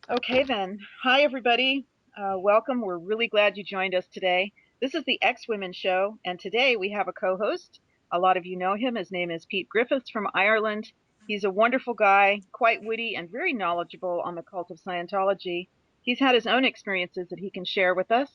Okay, then. Hi, everybody. Welcome. We're really glad you joined us today. This is the X Women Show, and today we have a co host. A lot of you know him. His name is Pete Griffiths from Ireland. He's a wonderful guy, quite witty, and very knowledgeable on the cult of Scientology. He's had his own experiences that he can share with us.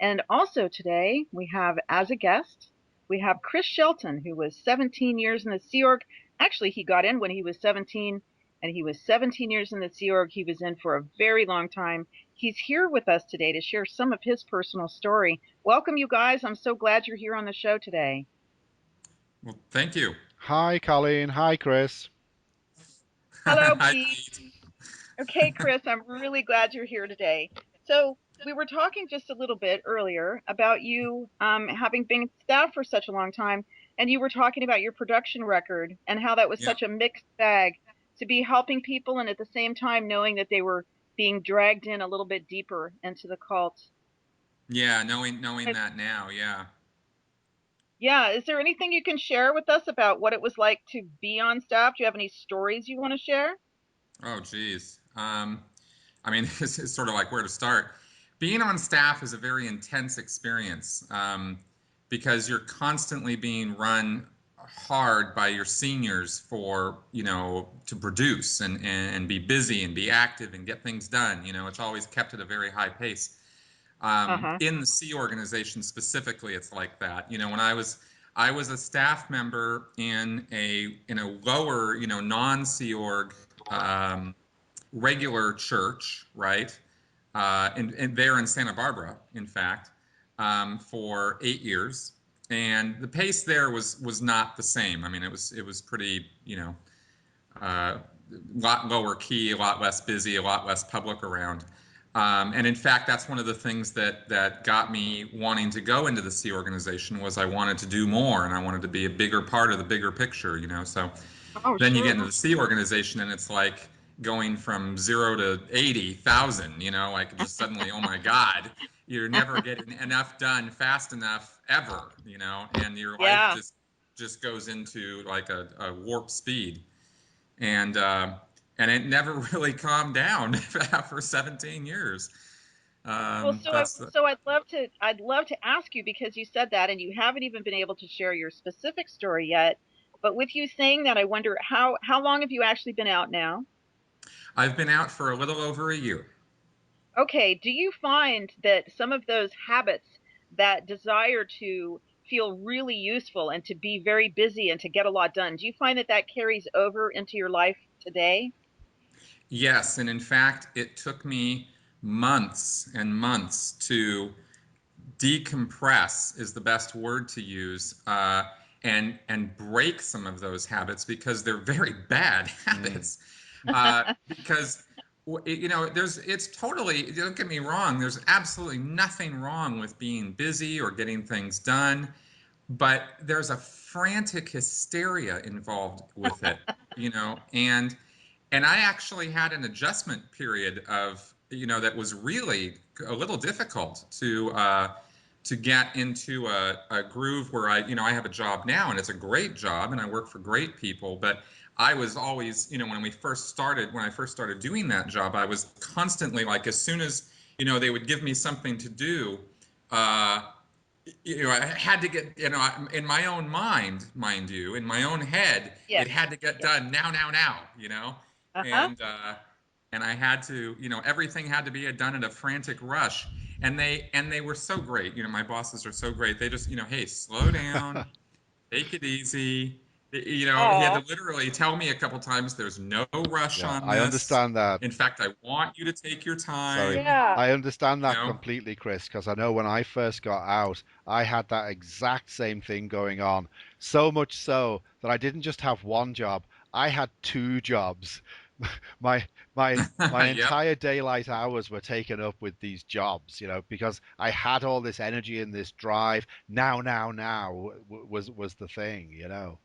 And also today, we have as a guest, we have Chris Shelton, who was 17 years in the Sea Org. Actually, he got in when he was 17 and he was 17 years in the Sea Org. He was in for a very long time. He's here with us today to share some of his personal story. Welcome, you guys. I'm so glad you're here on the show today. Well, thank you. Hi, Colleen. Hi, Chris. Hello, Hi, Pete. Pete. Okay, Chris, I'm really glad you're here today. So, we were talking just a little bit earlier about you having been staff for such a long time, and you were talking about your production record and how that was Yeah, such a mixed bag to be helping people and at the same time knowing that they were being dragged in a little bit deeper into the cult. yeah. Knowing that now, yeah. Yeah, is there anything you can share with us about what it was like to be on staff? Do you have any stories you want to share? Oh, geez. I mean, it's sort of like where to start. Being on staff is a very intense experience because you're constantly being run hard by your seniors for, to produce and be busy and be active and get things done. It's always kept at a very high pace. Uh-huh. In the C organization specifically, it's like that. When I was a staff member in a lower, non-C org regular church, right? And there in Santa Barbara, in fact, for 8 years, and the pace there was not the same. I mean, it was pretty, a lot lower key, a lot less busy, a lot less public around. And in fact, that's one of the things that got me wanting to go into the C organization was I wanted to do more and I wanted to be a bigger part of the bigger picture. So Oh, then you get sure. into the C organization and it's like going from 0 to 80,000, like just suddenly, oh my God, you're never getting enough done fast enough ever, and your life Yeah. just goes into like a warp speed and and it never really calmed down for 17 years. Well, That's the, I'd love to ask you because you said that and you haven't even been able to share your specific story yet. But with you saying that, I wonder how long have you actually been out now? I've been out for a little over a year. Okay, do you find that some of those habits, that desire to feel really useful and to be very busy and to get a lot done, do you find that that carries over into your life today? Yes, and in fact, it took me months and months to decompress is the best word to use, and break some of those habits because they're very bad Mm. habits. Because it's totally, don't get me wrong, there's absolutely nothing wrong with being busy or getting things done, but there's a frantic hysteria involved with it, and I actually had an adjustment period of, that was really a little difficult to get into a groove where I have a job now and it's a great job and I work for great people, but I was always, when I first started doing that job, I was constantly like, as soon as, they would give me something to do, uh, I had to get, in my own mind, mind you, in my own head, Yes. it had to get Yes. done now, Uh-huh. and I had to, everything had to be done at a frantic rush, and they were so great. My bosses are so great. They just, hey, slow down, take it easy. He had to Oh, literally tell me a couple times, there's no rush Yeah, on I this. understand that. In fact, I want you to take your Sorry. time. yeah. I understand You that know, completely, Chris, because I know when I first got out, I had that exact same thing going on. So much so that I didn't just have one job, I had two jobs. My my yep. entire daylight hours were taken up with these jobs, because I had all this energy and this drive. Now was the thing. You know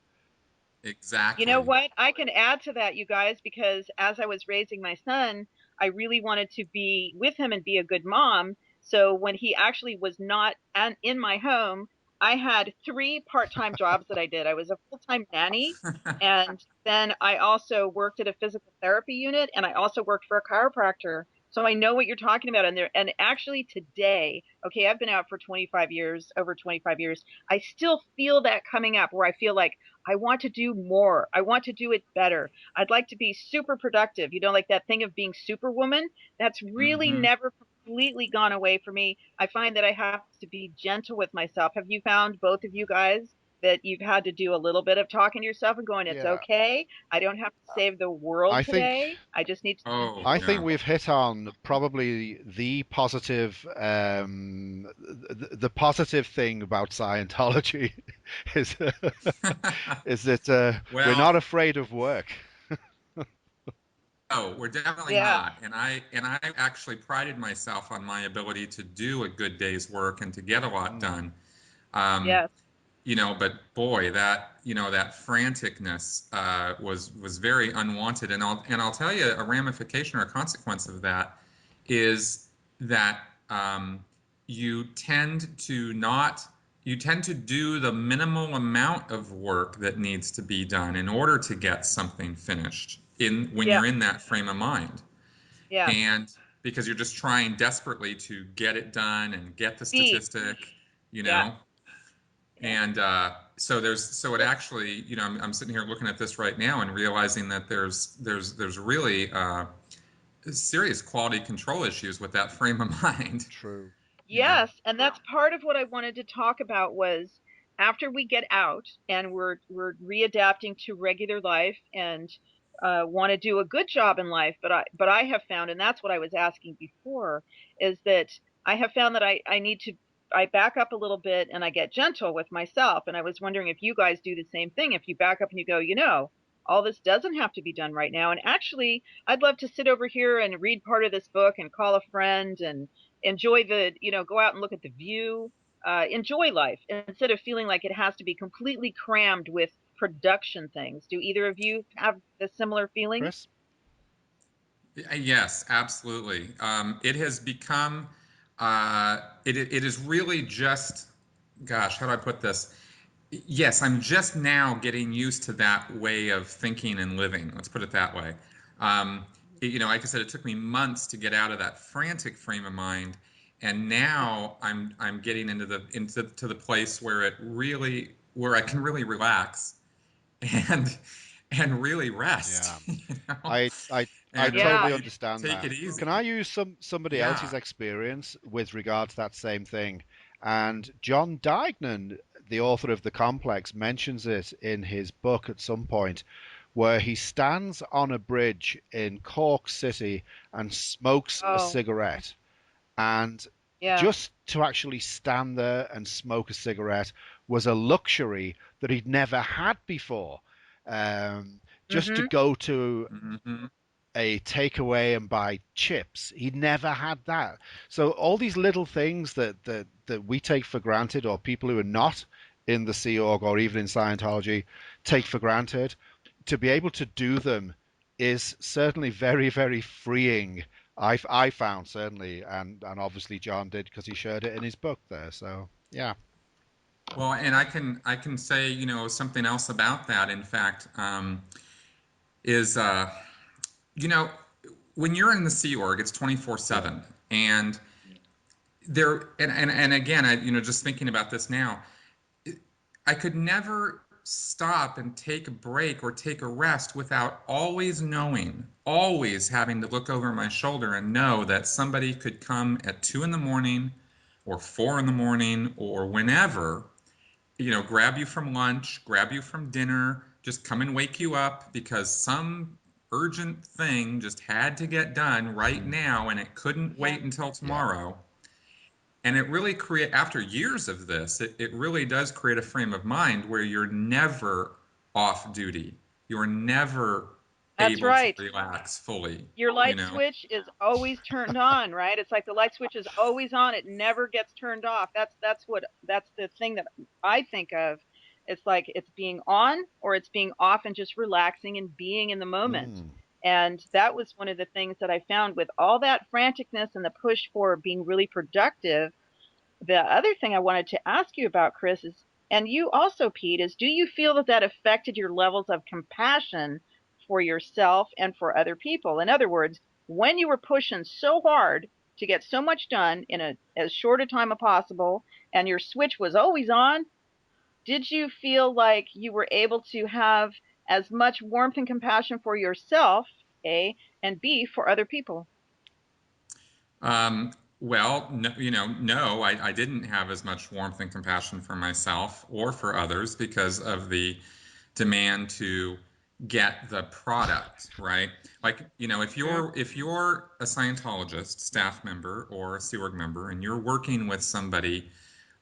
Exactly. what? I can add to that, you guys, because as I was raising my son, I really wanted to be with him and be a good mom. So when he actually was not in my home, I had three part-time jobs that I did. I was a full-time nanny, and then I also worked at a physical therapy unit, and I also worked for a chiropractor. So I know what you're talking about. And actually today, okay, I've been out for 25 years, over 25 years. I still feel that coming up where I feel like I want to do more. I want to do it better. I'd like to be super productive. You know, like that thing of being superwoman. That's really Mm-hmm. never completely gone away for me. I find that I have to be gentle with myself. Have you found, both of you guys, that you've had to do a little bit of talking to yourself and going, it's Yeah. okay. I don't have to save the world I think today. I just need to. Oh, I think yeah. we've hit on probably the positive, the positive thing about Scientology is is that we're Well, not afraid of work. no, we're definitely Yeah. not. And I actually prided myself on my ability to do a good day's work and to get a lot Mm, done. Um, Yes. but boy, that franticness was very unwanted. And I'll tell you, a ramification or a consequence of that is that you tend to not you tend to do the minimal amount of work that needs to be done in order to get something finished in when Yeah. you're in that frame of mind. Yes. And because you're just trying desperately to get it done and get the Speed. statistic, you Yeah. know, Yeah. and so it actually, I'm sitting here looking at this right now and realizing that there's really serious quality control issues with that frame of mind. true. You know. Yes, and that's part of what I wanted to talk about was after we get out and we're readapting to regular life and want to do a good job in life, but I have found, and that's what I was asking before, is that I have found that I need to I back up a little bit and I get gentle with myself. And I was wondering if you guys do the same thing, if you back up and you go, all this doesn't have to be done right now. And actually, I'd love to sit over here and read part of this book and call a friend and enjoy go out and look at the view, enjoy life instead of feeling like it has to be completely crammed with production things. Do either of you have the similar feeling? Chris? Yes, absolutely. It has become it is really just, gosh, how do I put this? Yes, I'm just now getting used to that way of thinking and living. Let's put it that way. Like I said, it took me months to get out of that frantic frame of mind, and now I'm getting into the place where I can really relax and and really rest, Yeah. I I I and Yeah. totally really understand take that. it easy. Can I use somebody Yeah. else's experience with regard to that same thing? And John Dignan, the author of The Complex, mentions it in his book at some point, where he stands on a bridge in Cork City and smokes a Oh, cigarette. And yeah. just to actually stand there and smoke a cigarette was a luxury that he'd never had before. Just to Mm-hmm. go to Hmm. a takeaway and buy chips. He never had that. So all these little things that we take for granted, or people who are not in the Sea Org or even in Scientology take for granted, to be able to do them is certainly very, very freeing. I found certainly, and obviously John did because he shared it in his book there. So yeah. Well, and I can say, something else about that. In fact, is you know when you're in the Sea Org, it's Yeah. 24/7, and and again, just thinking about this now, I could never stop and take a break or take a rest without always knowing, always having to look over my shoulder and know that somebody could come at 2 in the morning or 4 in the morning or whenever, grab you from lunch, grab you from dinner, just come and wake you up because some urgent thing just had to get done right now and it couldn't Yeah. wait until Yeah. tomorrow. And it really after years of this, it really does create a frame of mind where you're never off duty. You're never That's able to right. relax fully, Your you light know? switch is always turned on, right? It's like the light switch is always on. It never gets turned off. That's the thing that I think of. It's like it's being on or it's being off and just relaxing and being in the moment. Mm, And that was one of the things that I found with all that franticness and the push for being really productive. The other thing I wanted to ask you about, Chris, is, and you also, Pete, is do you feel that that affected your levels of compassion for yourself and for other people? In other words, when you were pushing so hard to get so much done in as short a time as possible, and your switch was always on, did you feel like you were able to have as much warmth and compassion for yourself, A, and B, for other people? Well, no, no, I didn't have as much warmth and compassion for myself or for others because of the demand to get the product, right? Like, if you're a Scientologist staff member or a Sea Org member and you're working with somebody,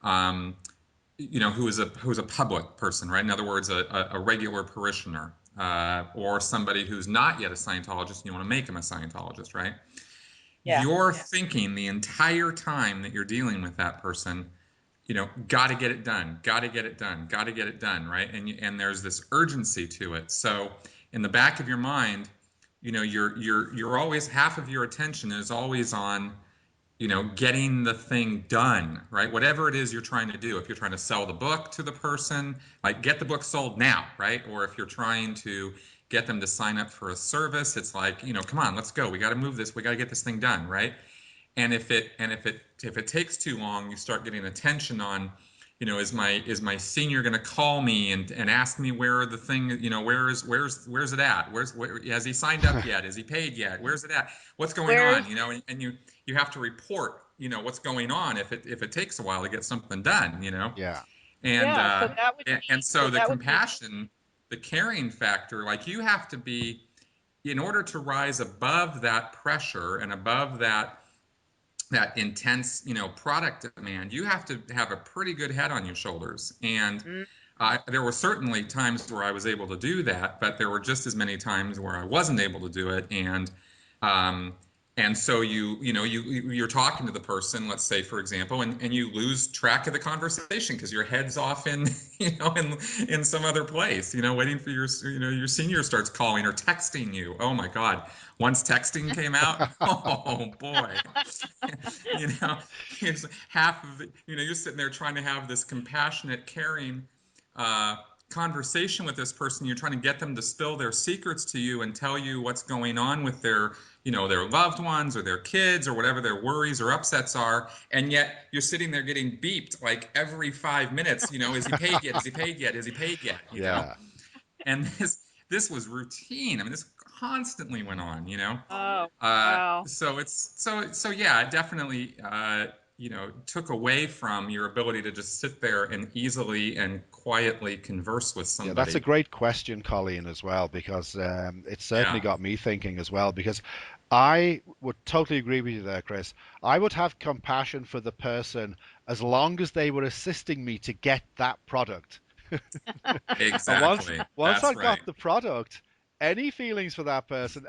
um, who is a public person, right? In other words, a regular parishioner, or somebody who's not yet a Scientologist, and you want to make them a Scientologist, right? Yeah. You're thinking the entire time that you're dealing with that person, got to get it done, got to get it done, got to get it done, right? And there's this urgency to it. So in the back of your mind, you're always, half of your attention is always on, getting the thing done, right? Whatever it is you're trying to do. If you're trying to sell the book to the person, like, get the book sold now, right? Or if you're trying to get them to sign up for a service, it's like, come on, let's go. We got to move this. We got to get this thing done, right? And if it takes too long, you start getting attention on, is my senior going to call me and ask me where the thing, where's it at? Where has he signed up yet? Is he paid yet? Where's it at? What's going Where's on? And you have to report, what's going on if it takes a while to get something done, Yeah. and Yeah, so uh, that would and, be and so the that would be compassion, the caring factor, like, you have to be, in order to rise above that pressure and above that intense, product demand, you have to have a pretty good head on your shoulders. And mm, there were certainly times where I was able to do that, but there were just as many times where I wasn't able to do it. Um, and so you're talking to the person, let's say, for example, and you lose track of the conversation because your head's off in, in some other place, waiting for your senior starts calling or texting you. Oh my God. Once texting came out, oh boy. you know, here's half of the, you're sitting there trying to have this compassionate, caring uh, conversation with this person. You're trying to get them to spill their secrets to you and tell you what's going on with their loved ones or their kids or whatever their worries or upsets are. And yet you're sitting there getting beeped like every 5 minutes, is he paid yet? Is he paid yet? Is he paid yet? Yeah. And this was routine. I mean, this constantly went on. oh, wow. So yeah, it definitely took away from your ability to just sit there and easily and quietly converse with Yeah, that's a somebody. great question, Colleen, as well, because it certainly Yeah. got me thinking as well. Because I would totally agree with you there, Chris. I would have compassion for the person as long as they were assisting me to get that product. And once Exactly. once I That's right. got the product, any feelings for that person,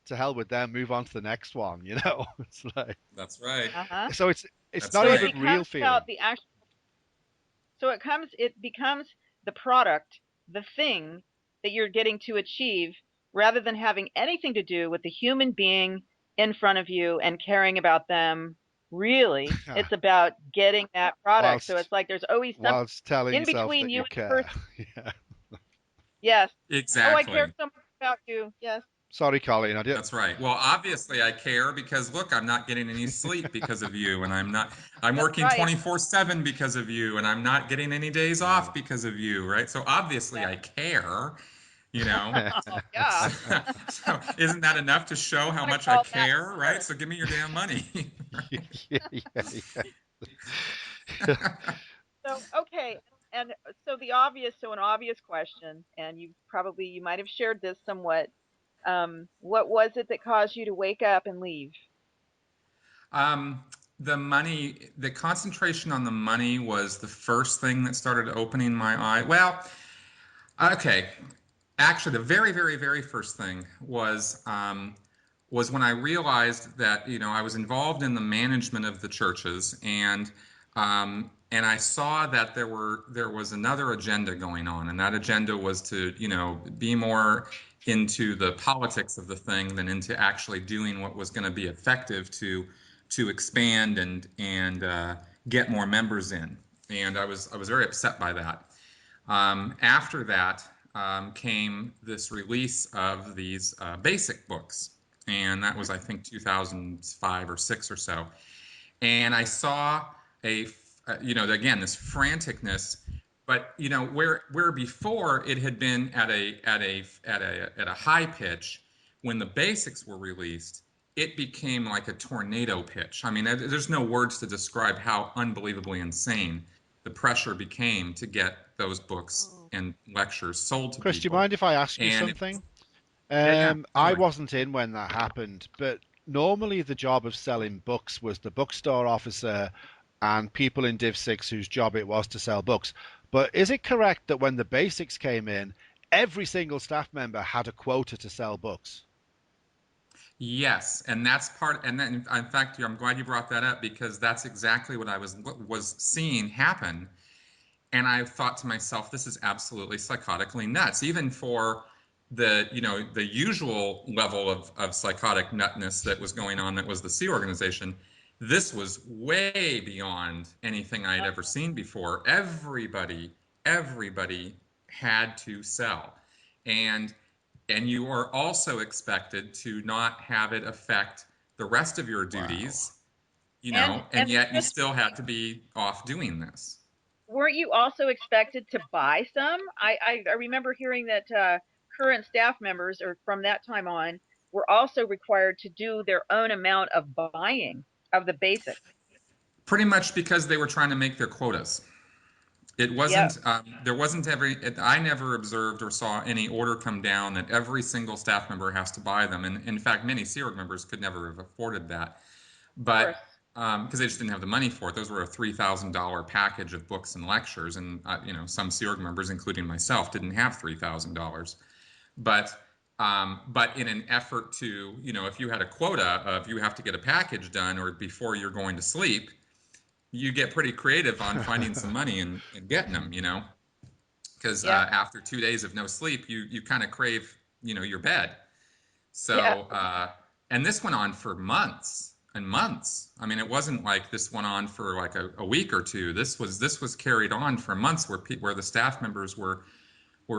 to hell with them, move on to the next one, you know? It's like, That's right. Uh-huh. so it's That's not So it right. even real becomes feeling. about the actual it becomes the product, the thing that you're getting to achieve rather than having anything to do with the human being in front of you and caring about them. Really, it's about getting that product. So whilst it's like there's always something whilst telling in yourself between that you you and the care. person. Yeah. Yes. Oh, I care Exactly. so much about you. Yes. Sorry, Colleen. I did. That's right. Well, obviously I care because, look, I'm not getting any sleep because of you, and I'm That's working right. 24/7 because of you, and I'm not getting any days Yeah. off because of you, right? So obviously Yeah. I care, you know. Oh, yeah. So, so isn't that enough to show how I much I call that care, right? care. So give me your damn money. Yeah, yeah, So, okay. And so an obvious question, and you might have shared this somewhat. What was it that caused you to wake up and leave? Um, the concentration on the money was the first thing that started opening my eye. Well, okay. Actually, the very, very, very first thing was when I realized that I was involved in the management of the churches, and I saw that there was another agenda going on, and that agenda was to be more into the politics of the thing than into actually doing what was going to be effective to expand and get more members in. And I was very upset by that. After that came this release of these basic books. and that was, I think, 2005 or six or so. And I saw again, this franticness, but where before it had been at a high pitch, when the basics were released, it became like a tornado pitch. I mean, there's no words to describe how unbelievably insane the pressure became to get those books Oh. and lectures sold to Chris, do you people. mind if I ask you And something? yeah, I totally. wasn't in when that happened, but normally the job of selling books was the bookstore officer and people in Div 6 whose job it was to sell books. But is it correct that when the basics came in, every single staff member had a quota to sell books? Yes, and that's part. And then, in fact, I'm glad you brought that up because that's exactly what I was seeing happen. And I thought to myself, this is absolutely psychotically nuts, even for the usual level of psychotic nutness that was going on, that was the Sea Organization. This was way beyond anything I had ever seen before. Everybody had to sell, and and you are also expected to not have it affect the rest of your Wow. duties, and And yet you just still had to be off doing this. weren't you also expected to buy some? I remember hearing that current staff members, or from that time on, were also required to do their own amount of buying of the basics. Pretty much because they were trying to make their quotas. It Yep, wasn't, there wasn't I never observed or saw any order come down that every single staff member has to buy them. And in fact, many Sea Org members could never have afforded that. of course. But because they just didn't have the money for it. Those were a $3,000 package of books and lectures. And, some Sea Org members, including myself, didn't have $3,000. But in an effort to, if you had a quota of you have to get a package done or before you're going to sleep, you get pretty creative on finding some money and getting them, because Yep, after 2 days of no sleep, you kind of crave, your bed. yeah. So, and this went on for months and months. I mean, it wasn't like this went on for like a week or two. This was carried on for months, where the staff members were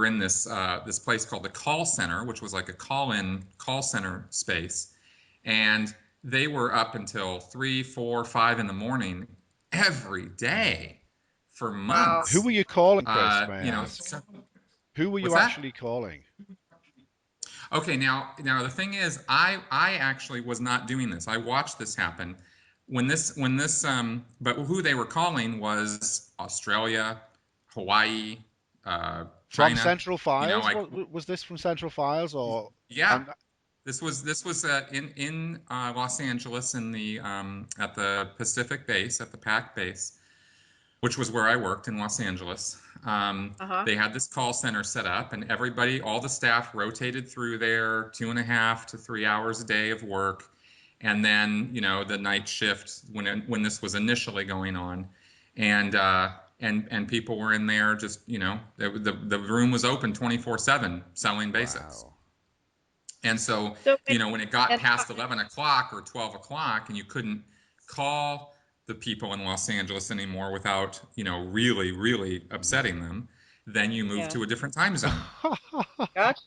in this place called the call center, which was like a call-in call center space, and they were up until 3, 4, 5 in the morning every day for Wow. Who were months. you calling, Chris, may I ask? So, Who were what's you that? actually calling? Okay, now the thing is, I actually was not doing this. I watched this happen but who they were calling was Australia, Hawaii, From China. Central You know, Files? like Was this from Central Files or yeah, I'm this was in Los Angeles in the at the Pacific base at the PAC base, which was where I worked in Los Angeles. Uh-huh. They had this call center set up, and all the staff rotated through there, 2.5 to 3 hours a day of work, and then the night shift when this was initially going on, and and people were in there just the room was open 24/7 selling basics. wow. And so, So when it got and past 11 o'clock or 12 o'clock and you couldn't call the people in Los Angeles anymore without, really, really upsetting them, then you move yeah, to a different time zone. gotcha.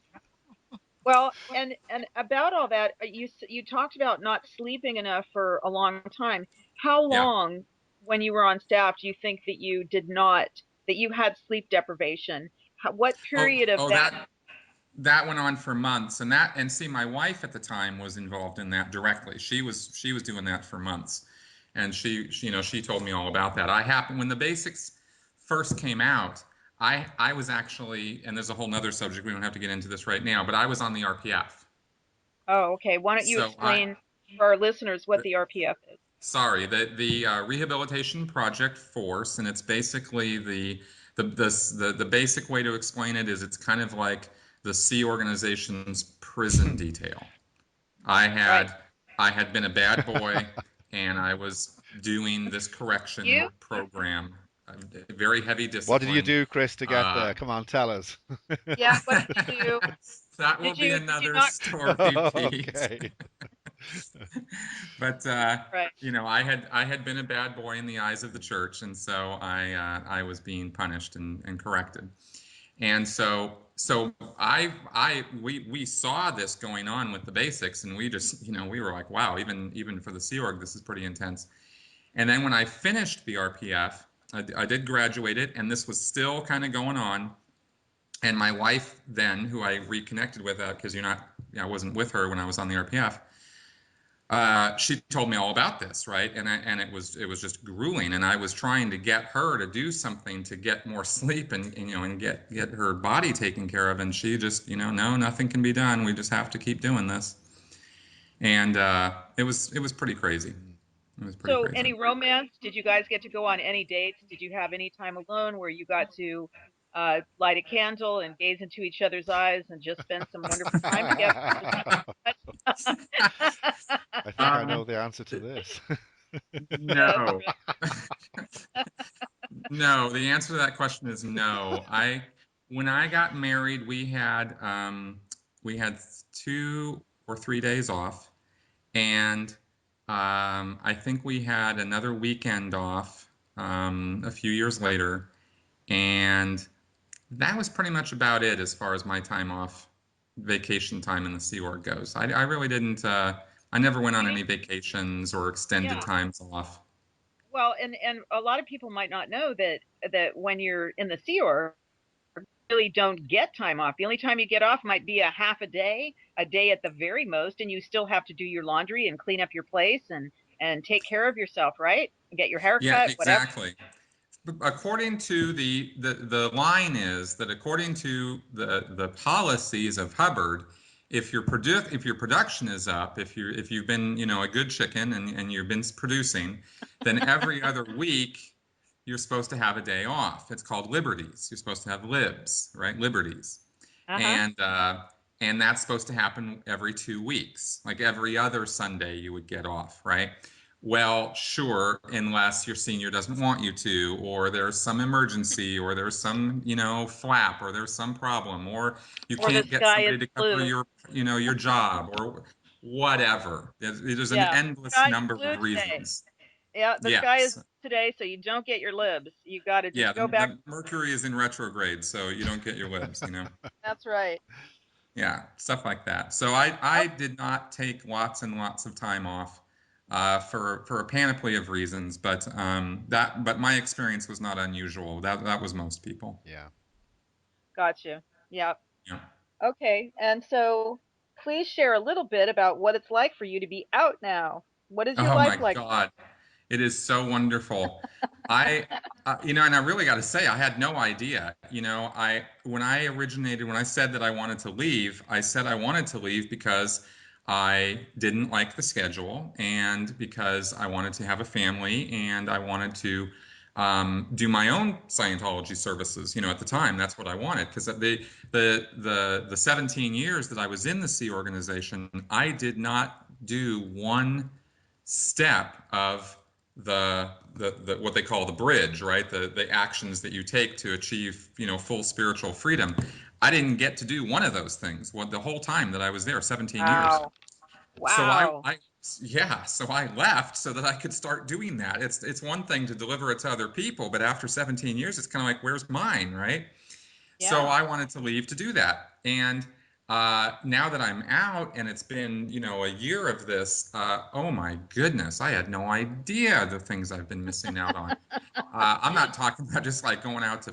Well, and about all that, you talked about not sleeping enough for a long time. How Yeah. long, when you were on staff, do you think that you did not, that you had sleep deprivation? What Oh, period of oh, that? that went on for months, and see, my wife at the time was involved in that directly. She was doing that for months, and she told me all about that. I happened when the basics first came out. I was actually, and there's a whole nother subject, we don't have to get into this right now, but I was on the RPF. Oh, okay. Why don't you So I explain for our listeners what the RPF is? Sorry, the Rehabilitation Project Force, and it's basically the basic way to explain it is it's kind of like the Sea Organization's prison detail. I Right. had I had been a bad boy, and I was doing this correction You? program, very heavy What did you discipline. do, Chris, to get Uh, there? Come on, tell us. Yeah. What did you do? that will be Did you another not? story, Pete. Okay. But Right. I had been a bad boy in the eyes of the church, and so I was being punished and corrected. And so we saw this going on with the basics, and we just, we were like, wow, even for the Sea Org, this is pretty intense. And then when I finished BRPF, I did graduate it, and this was still kind of going on. And my wife then, who I reconnected with, because I wasn't with her when I was on the RPF, she told me all about this, right? And it was just grueling. And I was trying to get her to do something to get more sleep and get her body taken care of. And she just, no, nothing can be done. We just have to keep doing this. And it was pretty crazy. Mm. It was pretty So, crazy. any romance? Did you guys get to go on any dates? Did you have any time alone where you got to light a candle and gaze into each other's eyes and just spend some wonderful time together? I think I know Um, the answer to this. Yes, no, no. The answer to that question is no. When I got married, we had 2 or 3 days off, and I think we had another weekend off a few years later, and that was pretty much about it as far as my time off, vacation time in the Sea Org goes. I really didn't. I never went on really, any vacations or extended yeah. times off. Well, and a lot of people might not know that when you're in the Sea Org, you really don't get time off. The only time you get off might be a half a day at the very most, and you still have to do your laundry and clean up your place and take care of yourself, right? Get your hair Yeah, cut, whatever. exactly. According to the line is that according to the policies of Hubbard, if your production is up, if you've been a good chicken and you've been producing, then every other week you're supposed to have a day off. It's called liberties. You're supposed to have libs, right? Liberties, Uh-huh. and and that's supposed to happen every 2 weeks. Like every other Sunday you would get off, right? Well, sure, unless your senior doesn't want you to, or there's some emergency, or there's some, flap, or there's some problem, or you Or the can't get sky is somebody to cover blue. your job, or whatever. There's an Yeah, endless sky's number blue of today. reasons. Yeah, the sky is Yes. today, so you don't get your libs. You got to Yeah, just the, go back. the Mercury is in retrograde, so you don't get your libs. That's right. Yeah, stuff like that. So I did not take lots and lots of time off for a panoply of reasons, but my experience was not unusual. That was most people. Yeah. Got you. Yeah. Yeah. Okay. And so please share a little bit about what it's like for you to be out now. What is your Oh life my like? God. It is so wonderful. I, and I really got to say, I had no idea. When I said that I wanted to leave, I said I wanted to leave because I didn't like the schedule and because I wanted to have a family and I wanted to do my own Scientology services. At the time, that's what I wanted because the 17 years that I was in the Sea organization, I did not do one step of the what they call the bridge, right? The actions that you take to achieve, full spiritual freedom. I didn't get to do one of those things the whole time that I was there, 17 years. Wow. So I, Wow. I yeah, so I left so that I could start doing that. It's one thing to deliver it to other people, but after 17 years, it's kind of like, where's mine, right? So Yeah. I wanted to leave to do that. And now that I'm out and it's been, a year of this, oh my goodness, I had no idea the things I've been missing out on. I'm not talking about just like going out to,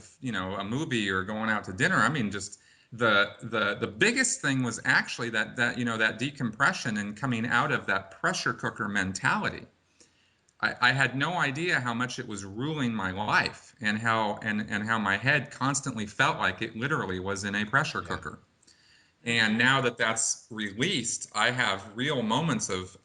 a movie or going out to dinner. I mean, just the biggest thing was actually that decompression and coming out of that pressure cooker mentality. I had no idea how much it was ruling my life and how my head constantly felt like it literally was in a pressure Yeah. cooker. And Hmm. now that that's released, I have real moments of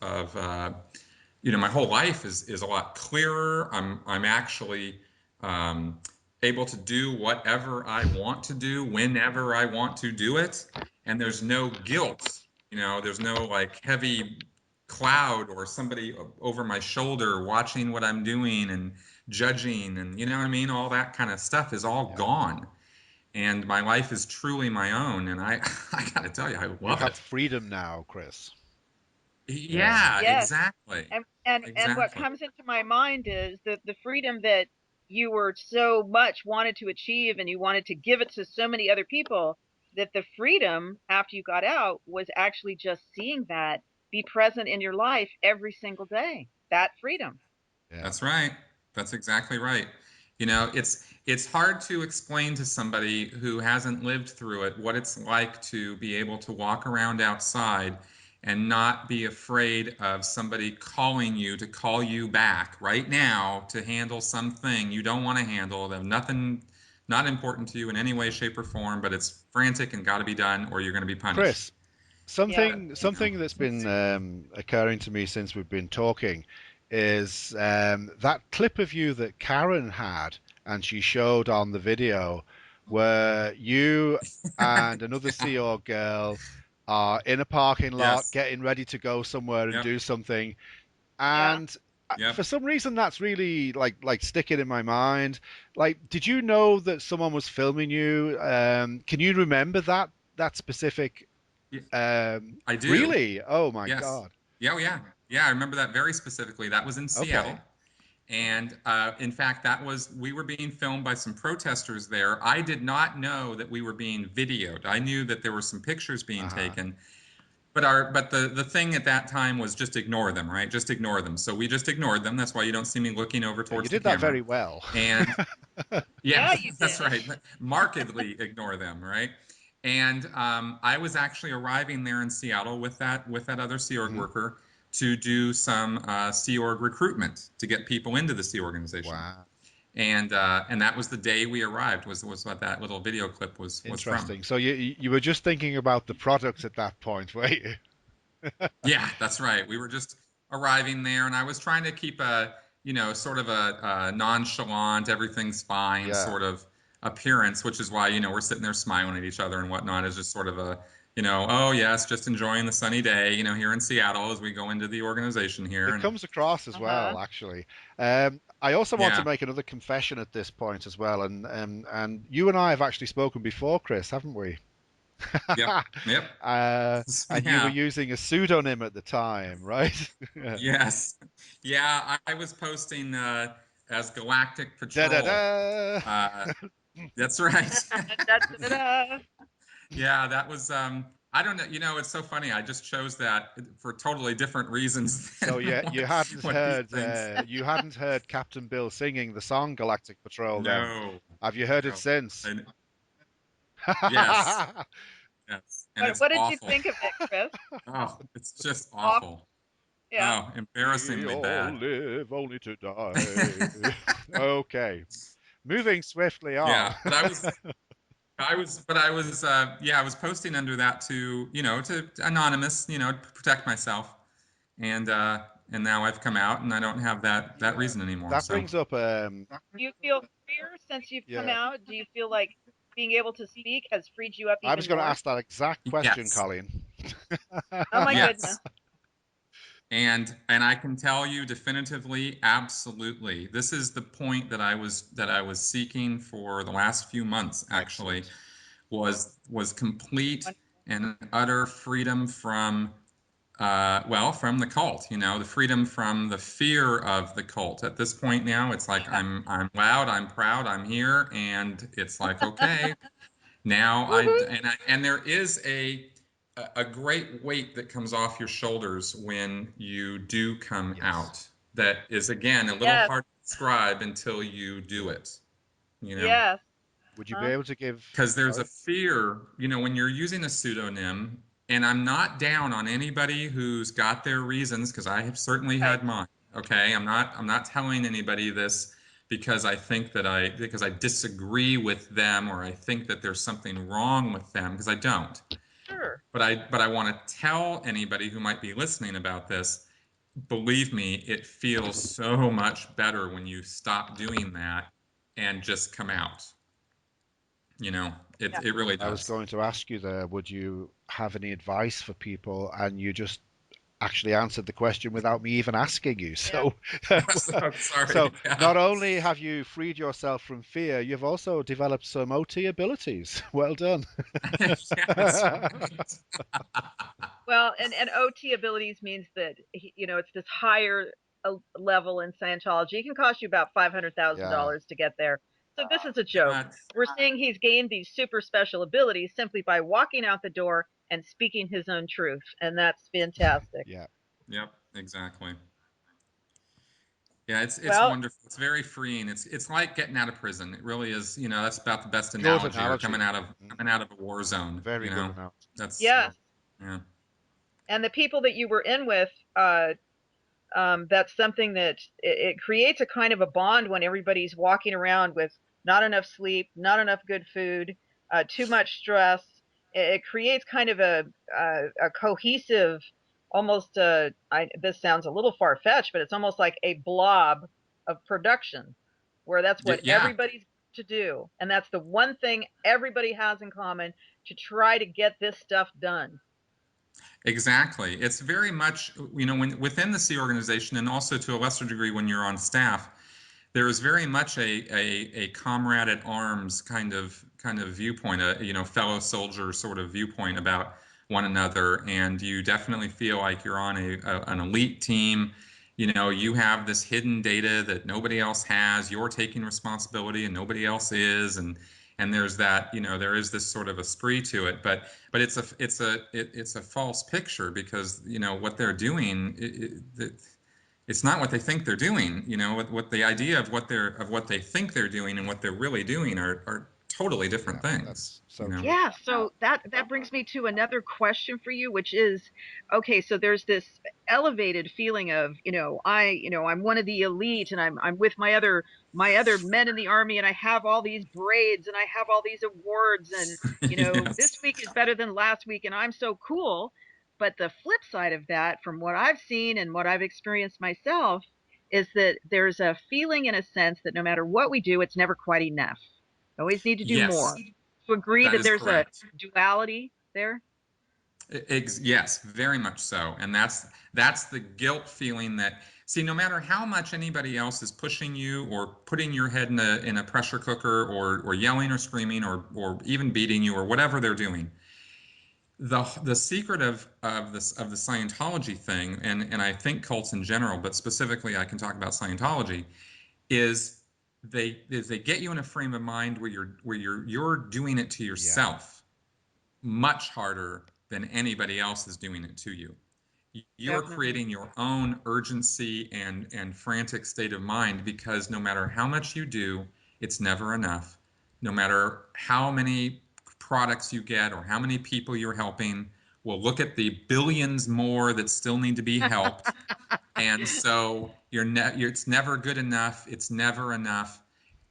my whole life is a lot clearer. I'm actually um, able to do whatever I want to do whenever I want to do it, and there's no guilt. There's no like heavy cloud or somebody over my shoulder watching what I'm doing and judging, and you know what I mean. All that kind of stuff is all Yeah. gone, and my life is truly my own. And I I gotta tell you, I You love have it. freedom now, Chris. Yeah. Yeah, Yes. exactly. And what Exactly. comes into my mind is the freedom that you were so much wanted to achieve and you wanted to give it to so many other people that the freedom after you got out was actually just seeing that be present in your life every single day. That freedom. Yeah. That's right. That's exactly right. You know, it's hard to explain to somebody who hasn't lived through it what it's like to be able to walk around outside and not be afraid of somebody calling you to call you back right now to handle something you don't want to handle, that have nothing, not important to you in any way, shape, or form, but it's frantic and got to be done or you're going to be punished. Chris, Yeah. You know, something that's been occurring to me since we've been talking is that clip of you that Karen had and she showed on the video where you and another Sea Org girl are in a parking lot yes. getting ready to go somewhere and Yep. do something. Yeah. And Yep. for some reason, that's really like sticking in my mind. Like, did you know that someone was filming you? Can you remember that specific I do. really? Oh my Yes. God. Yeah, oh, yeah. Yeah, I remember that very specifically. That was in Seattle. Okay. And in fact, we were being filmed by some protesters there. I did not know that we were being videoed. I knew that there were some pictures being Uh-huh. taken, but the thing at that time was just ignore them, right? Just ignore them. So we just ignored them. That's why you don't see me looking over You towards the did that camera. very well. And yeah, Yeah, you that's did. right. Markedly ignore them, right? And I was actually arriving there in Seattle with that other Sea Org Mhm. worker to do some Sea Org recruitment to get people into the Sea organization. Wow. And that was the day we arrived. Was what that little video clip was from. Interesting. So you were just thinking about the products at that point, were you? Yeah, that's right. We were just arriving there, and I was trying to keep a, sort of a nonchalant, everything's fine Yeah. sort of appearance, which is why, we're sitting there smiling at each other and whatnot, is just sort of a, oh yes, just enjoying the sunny day, here in Seattle as we go into the organization here. It And comes across as Uh-huh. well, actually. I also want to yeah, make another confession at this point as well, and you and I have actually spoken before, Chris, haven't we? yep, yep, And you were yeah, using a pseudonym at the time, right? yes, yeah. I was posting as Galactic Da da Patrol. da. Uh, that's right. Da, da, da. Yeah, that was I don't know, it's so funny. I just chose that for totally different reasons So than yeah, what Pete thinks. you hadn't heard Captain Bill singing the song Galactic Patrol then. No. Have you heard it No. since? And yes. Yes. And it's What did you awful. think of it, Chris? Oh, it's just Off. awful. Yeah. Oh, We embarrassingly all bad. live only to die. Okay, moving swiftly on. Yeah, but I was yeah, I was posting under that to, to anonymous, to protect myself. And and now I've come out and I don't have that Yeah, reason anymore. that So, brings up Do you feel freer since you've come yeah. out? Do you feel like being able to speak has freed you up I was even going to more? ask that exact question, yes. Colleen. Oh my goodness. Yes. And I can tell you definitively, absolutely. This is the point that I was seeking for the last few months, actually, Excellent. was complete Wonderful. and utter freedom from well, from the cult, the freedom from the fear of the cult. At this point now, it's like Yeah. I'm loud, I'm proud, I'm here, and it's like, okay, now Woohoo. and there is a great weight that comes off your shoulders when you do come Yes. out. That is again a little Yes. hard to describe until you do Yeah. it, you know. Yes. Would you be Huh? able to give? Because there's a Sorry. fear, when you're using a pseudonym, and I'm not down on anybody who's got their reasons, because I have certainly Right. had mine. Okay, I'm not telling anybody this because because I disagree with them or I think that there's something wrong with them, because I don't. Sure. But I want to tell anybody who might be listening about this, believe me, it feels so much better when you stop doing that and just come out. Yeah. It really I was does. going to ask you there, would you have any advice for people? And you just actually answered the question without me even asking you. Yeah. So, So so sorry. Yeah. not only have you freed yourself from fear, you've also developed some OT abilities. Well done. Yeah, that's right. Well, and OT abilities means that it's this higher. level in Scientology. It can cost you about Yeah. $500,000 to get there. So this is a joke. We're saying he's gained these super special abilities simply by walking out the door and speaking his own truth, and that's fantastic. Yeah. Yep, exactly. Yeah, it's Well, wonderful. It's very freeing. It's like getting out of prison. It really is. That's about the best Good analogy, or analogy. coming out of a war zone. Very good analogy. That's yes. yeah. And the people that you were in with, that's something that it creates a kind of a bond when everybody's walking around with not enough sleep, not enough good food, too much stress. It creates kind of a cohesive, almost this sounds a little far fetched, but it's almost like a blob of production, where that's what Yeah, everybody's to do, and that's the one thing everybody has in common to try to get this stuff done. exactly. It's very much, when within the Sea organization, and also to a lesser degree when you're on staff, there is very much a comrade at arms kind of viewpoint, a fellow soldier sort of viewpoint about one another, and you definitely feel like you're on an elite team. You have this hidden data that nobody else has. You're taking responsibility, and nobody else is, and there's that. There is this sort of esprit to it, but it's a false picture, because what they're doing. It's not what they think they're doing. What the idea of what they think they're doing and what they're really doing are totally different Yeah, things. that's so true. Yeah, so that brings me to another question for you, which is, okay, so there's this elevated feeling of, I'm one of the elite, and I'm with my other men in the army, and I have all these braids, and I have all these awards, and this Yes. week is better than last week, and I'm so cool. But the flip side of that, from what I've seen and what I've experienced myself, is that there's a feeling, in a sense, that no matter what we do, it's never quite enough. Always need to do Yes, more. To agree that that is there's a correct. duality there? Yes, very much so. And that's the guilt feeling that, see, no matter how much anybody else is pushing you, or putting your head in a pressure cooker, or yelling or screaming, or even beating you, or whatever they're doing, the secret of the Scientology thing, and I think cults in general, but specifically I can talk about Scientology, is they get you in a frame of mind where you're doing it to Yeah. yourself much harder than anybody else is doing it to you. You're Definitely. creating your own urgency and frantic state of mind, because no matter how much you do, it's never enough. No matter how many products you get, or how many people you're helping, we'll look at the billions more that still need to be helped. And so it's never good enough. It's never enough.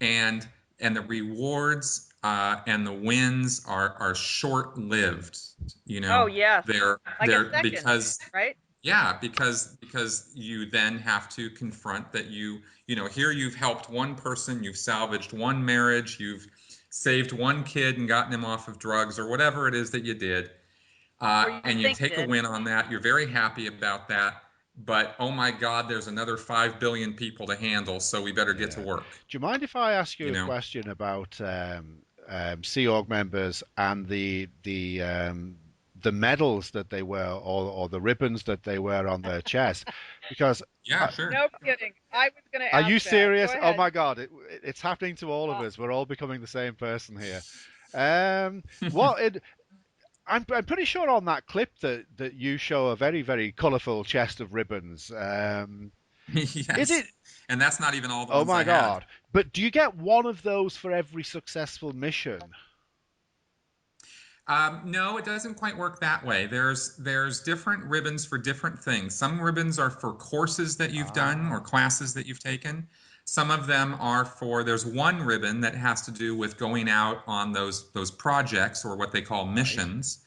And the rewards, and the wins are short lived. You Oh, know, yes. Like a they're second, because right? yeah, because you then have to confront that here you've helped one person, you've salvaged one marriage, you've saved one kid and gotten him off of drugs, or whatever it is that you did, Or you and you think take a did. win on that. You're very happy about that, but oh my God, there's another 5 billion people to handle, so we better get to Yeah. work. Do you mind if I ask you You a know? question about Sea Org members and the medals that they wear, or the ribbons that they wear on their chest? Because Yeah, sure. No kidding. I was going to are you ask that. Go serious? Oh ahead. my God, it's happening to all of Uh, us. We're all becoming the same person here. What it, I'm pretty sure on that clip that you show a very, very colourful chest of ribbons. Is it? Yes. And that's not even all the Oh ones my I had. God! But do you get one of those for every successful mission? No, it doesn't quite work that way. There's different ribbons for different things. Some ribbons are for courses that you've done, or Ah, classes that you've taken. Some of them are for, there's one ribbon that has to do with going out on those projects, or what they call right. missions.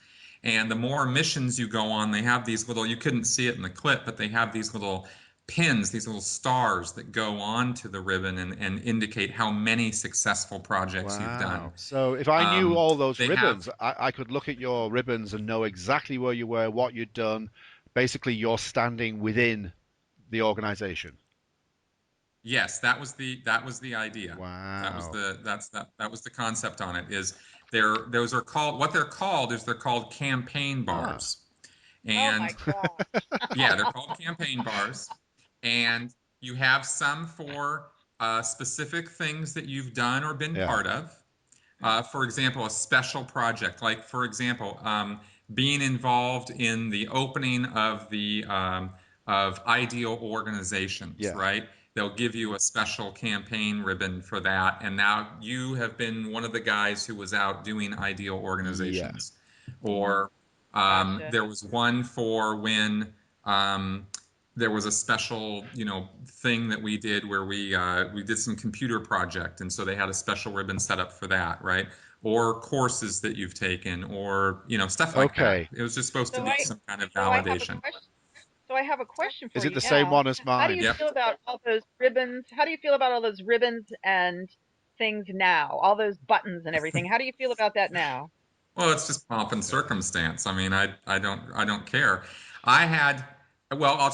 And the more missions you go on, they have these little, you couldn't see it in the clip, but they have these little pins, these little stars that go on to the ribbon, and indicate how many successful projects you've done. Wow. So if I knew Um, all those they have ribbons, I could look at your ribbons and know exactly where you were, what you'd done. Basically, you're standing within the organization. Yes, that was the idea. Wow. That was the concept on it. Is those are called, what they're called is, they're called campaign Ah. bars. oh my And gosh. yeah, they're called campaign bars. And You have some for specific things that you've done or been Yeah. part of. For example, a special project, like for example, being involved in the opening of ideal organizations, Yeah. right? They'll give you a special campaign ribbon for that, and now you have been one of the guys who was out doing ideal Yeah. organizations. Or Gotcha. there was one for when um, there was a special, thing that we did where we did some computer project, and so they had a special ribbon set up for that, right? Or courses that you've taken, or stuff like that. Okay. It was just supposed to So be I some kind of so I have a validation. question. So I have a question Is for it you the same now. one as How do mine? you Yep. feel about all those ribbons? How do you feel about all those ribbons and things now? All those buttons and everything. How do you feel about that now? Well, it's just pomp and circumstance. I mean, I don't care. I had well, I'll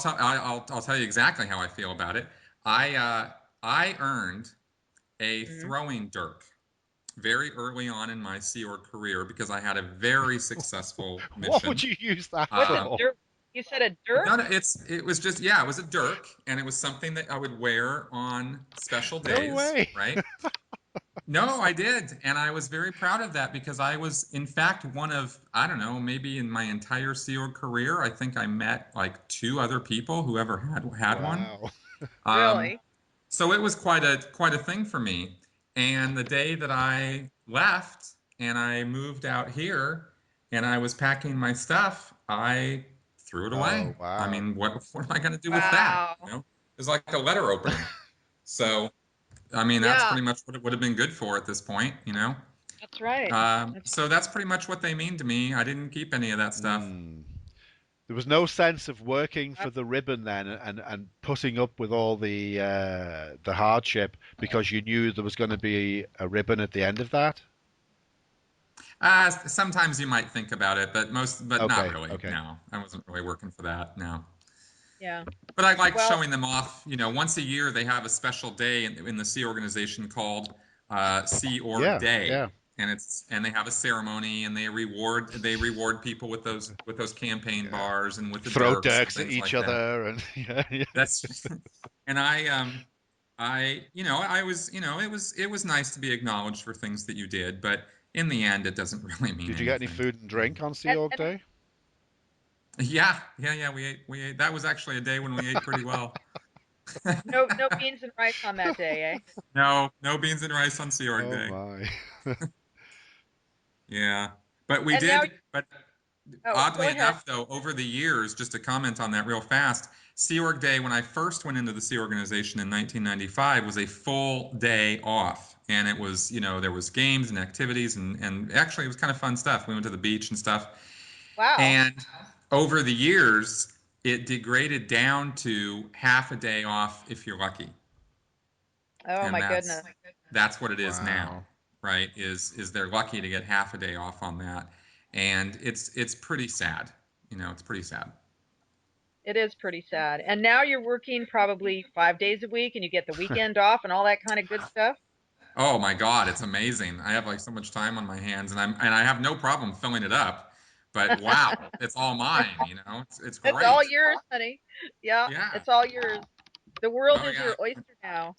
tell you exactly how I feel about it. I earned a Mhm. throwing dirk very early on in my Sea Org career because I had a very successful What would mission. you use that What's a Um, for? dirk? You said a dirk? no, no, it was just, yeah, it was a dirk, and it was something that I would wear on special No days, way. right? No, I did, and I was very proud of that because I was, in fact, one of, I don't know, maybe in my entire Sea Org career, I think I met like two other people who ever had one. Wow. Um, Really? so it was quite a thing for me. And the day that I left and I moved out here and I was packing my stuff, I threw it away. Oh, I wow. mean, what am I going to do with that? Wow. It was like a letter opening. So, I mean, that's Yeah, pretty much what it would have been good for at this point. that's right. That's So that's pretty much what they mean to me. I didn't keep any of that stuff. Hmm. There was no sense of working for the ribbon then, and putting up with all the hardship because you knew there was going to be a ribbon at the end of that. Sometimes you might think about it, but not Okay, really. okay. No, I wasn't really working for that. No. yeah. But I like Well, showing them off. Once a year they have a special day in the Sea organization called Sea Org Yeah, Day, yeah. and they have a ceremony and they reward people with those campaign Yeah. bars and with the Throw dirks and dirks at things each like that. other and yeah, yeah. That's and I was it was nice to be acknowledged for things that you did, but in the end it doesn't really mean Did you get any anything. food and Um, drink on Sea Org and Day? yeah, yeah, yeah. We ate. That was actually a day when we ate pretty well. no beans and rice on that day, eh? No, no beans and rice on Sea Org Oh Day. my. Yeah, but we And now, did. But oh, go oddly ahead. enough, though, over the years, just to comment on that real fast, Sea Org Day, when I first went into the Sea Organization in 1995, was a full day off. And it was, there was games and activities, and actually it was kind of fun stuff. We went to the beach and stuff. Wow. And over the years, it degraded down to half a day off if you're lucky. Oh And my that's goodness. that's what it is now, Wow. right? Is they're lucky to get half a day off on that. And it's pretty sad. It's pretty sad. It is pretty sad. And now you're working probably 5 days a week and you get the weekend off and all that kind of good stuff. Oh my God, it's amazing. I have like so much time on my hands, and I have no problem filling it up. But wow, it's all mine. It's It's all great. yours, honey. Yeah, Yeah. it's all yours. The world Oh is yeah, your oyster now.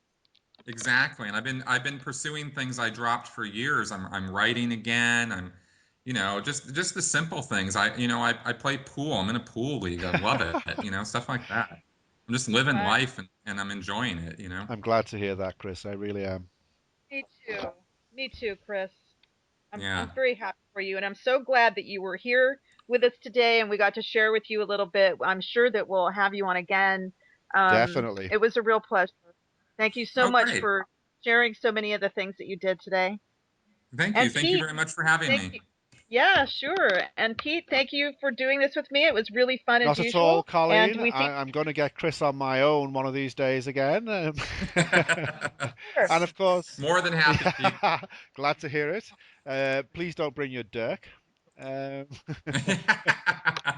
exactly. And I've been pursuing things I dropped for years. I'm writing again. Just the simple things. I play pool. I'm in a pool league. I love it. Stuff like that. I'm just living Uh, life and I'm enjoying it. I'm glad to hear that, Chris. I really am. Me too. Me too, Chris. I'm Yeah, very happy for you, and I'm so glad that you were here with us today, and we got to share with you a little bit. I'm sure that we'll have you on again. Definitely. It was a real pleasure. Thank you so oh much great. for sharing so many of the things that you did today. And Thank you Pete, very much for having thank me. you. Yeah, sure. And Pete, thank you for doing this with me. It was really fun as Not at all, usual. And Colleen. we think, I'm going to get Chris on my own one of these days again. sure. And of course, More than happy, Pete. yeah, glad to hear it. Please don't bring your Dirk. Um,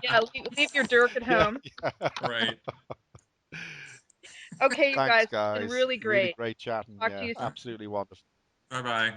Yeah, leave your Dirk at yeah, home. yeah. Right. Okay, you Thanks, guys. It's been guys. really Really great. great chatting. Talk to Yeah, you soon. absolutely wonderful. Bye bye.